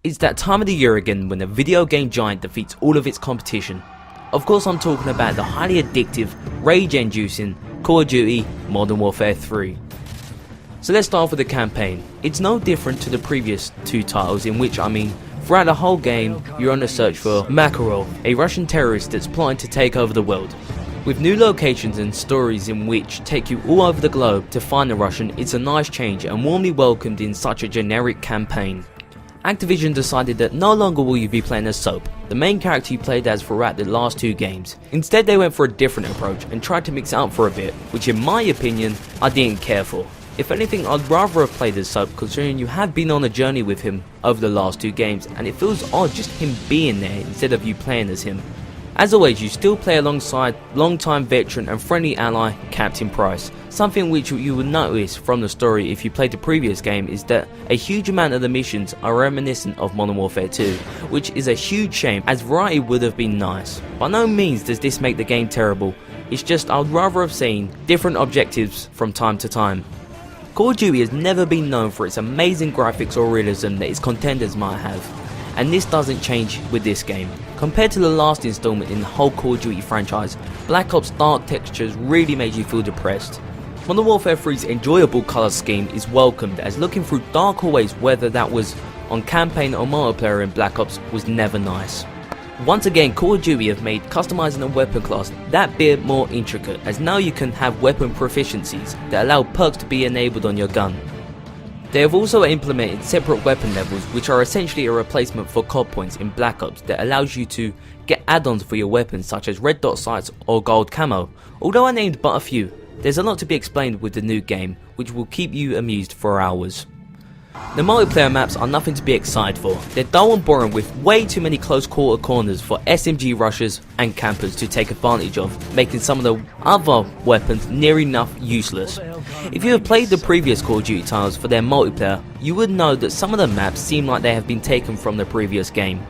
It's that time of the year again when the video game giant defeats all of its competition. Of course I'm talking about the highly addictive, rage-inducing Call of Duty Modern Warfare 3. So let's start off with the campaign. It's no different to the previous two titles, in which, throughout the whole game you're on the search for Makarov, a Russian terrorist that's plotting to take over the world. With new locations and stories in which take you all over the globe to find the Russian, it's a nice change and warmly welcomed in such a generic campaign. Activision decided that no longer will you be playing as Soap, the main character you played as throughout the last two games. Instead they went for a different approach and tried to mix it up for a bit, which in my opinion I didn't care for. If anything, I'd rather have played as Soap, considering you have been on a journey with him over the last two games and it feels odd just him being there instead of you playing as him. As always, you still play alongside long-time veteran and friendly ally Captain Price. Something which you will notice from the story if you played the previous game is that a huge amount of the missions are reminiscent of Modern Warfare 2, which is a huge shame, as variety would have been nice. By no means does this make the game terrible, it's just I would rather have seen different objectives from time to time. Call of Duty has never been known for its amazing graphics or realism that its contenders might have, and this doesn't change with this game. Compared to the last installment in the whole Call of Duty franchise, Black Ops' dark textures really made you feel depressed. Modern Warfare 3's enjoyable colour scheme is welcomed, as looking through dark hallways, whether that was on campaign or multiplayer in Black Ops, was never nice. Once again, Call of Duty have made customizing a weapon class that bit more intricate, as now you can have weapon proficiencies that allow perks to be enabled on your gun. They have also implemented separate weapon levels, which are essentially a replacement for COD points in Black Ops, that allows you to get add-ons for your weapons such as red dot sights or gold camo. Although I named but a few, there's a lot to be explained with the new game, which will keep you amused for hours. The multiplayer maps are nothing to be excited for. They're dull and boring, with way too many close quarter corners for SMG rushers and campers to take advantage of, making some of the other weapons near enough useless. If you have played the previous Call of Duty titles for their multiplayer, you would know that some of the maps seem like they have been taken from the previous game.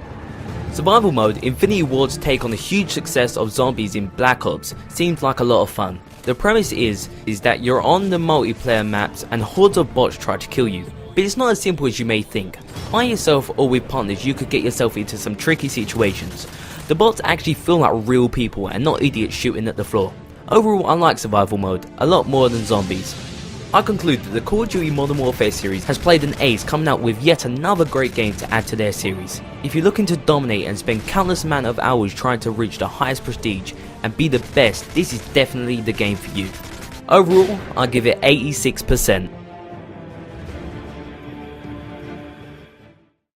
Survival mode, Infinity Ward's take on the huge success of zombies in Black Ops, seems like a lot of fun. The premise is that you're on the multiplayer maps and hordes of bots try to kill you. But it's not as simple as you may think. By yourself or with partners, you could get yourself into some tricky situations. The bots actually feel like real people and not idiots shooting at the floor. Overall, I like survival mode a lot more than zombies. I conclude that the Call of Duty Modern Warfare series has played an ace, coming out with yet another great game to add to their series. If you're looking to dominate and spend countless amount of hours trying to reach the highest prestige and be the best, this is definitely the game for you. Overall, I give it 86%.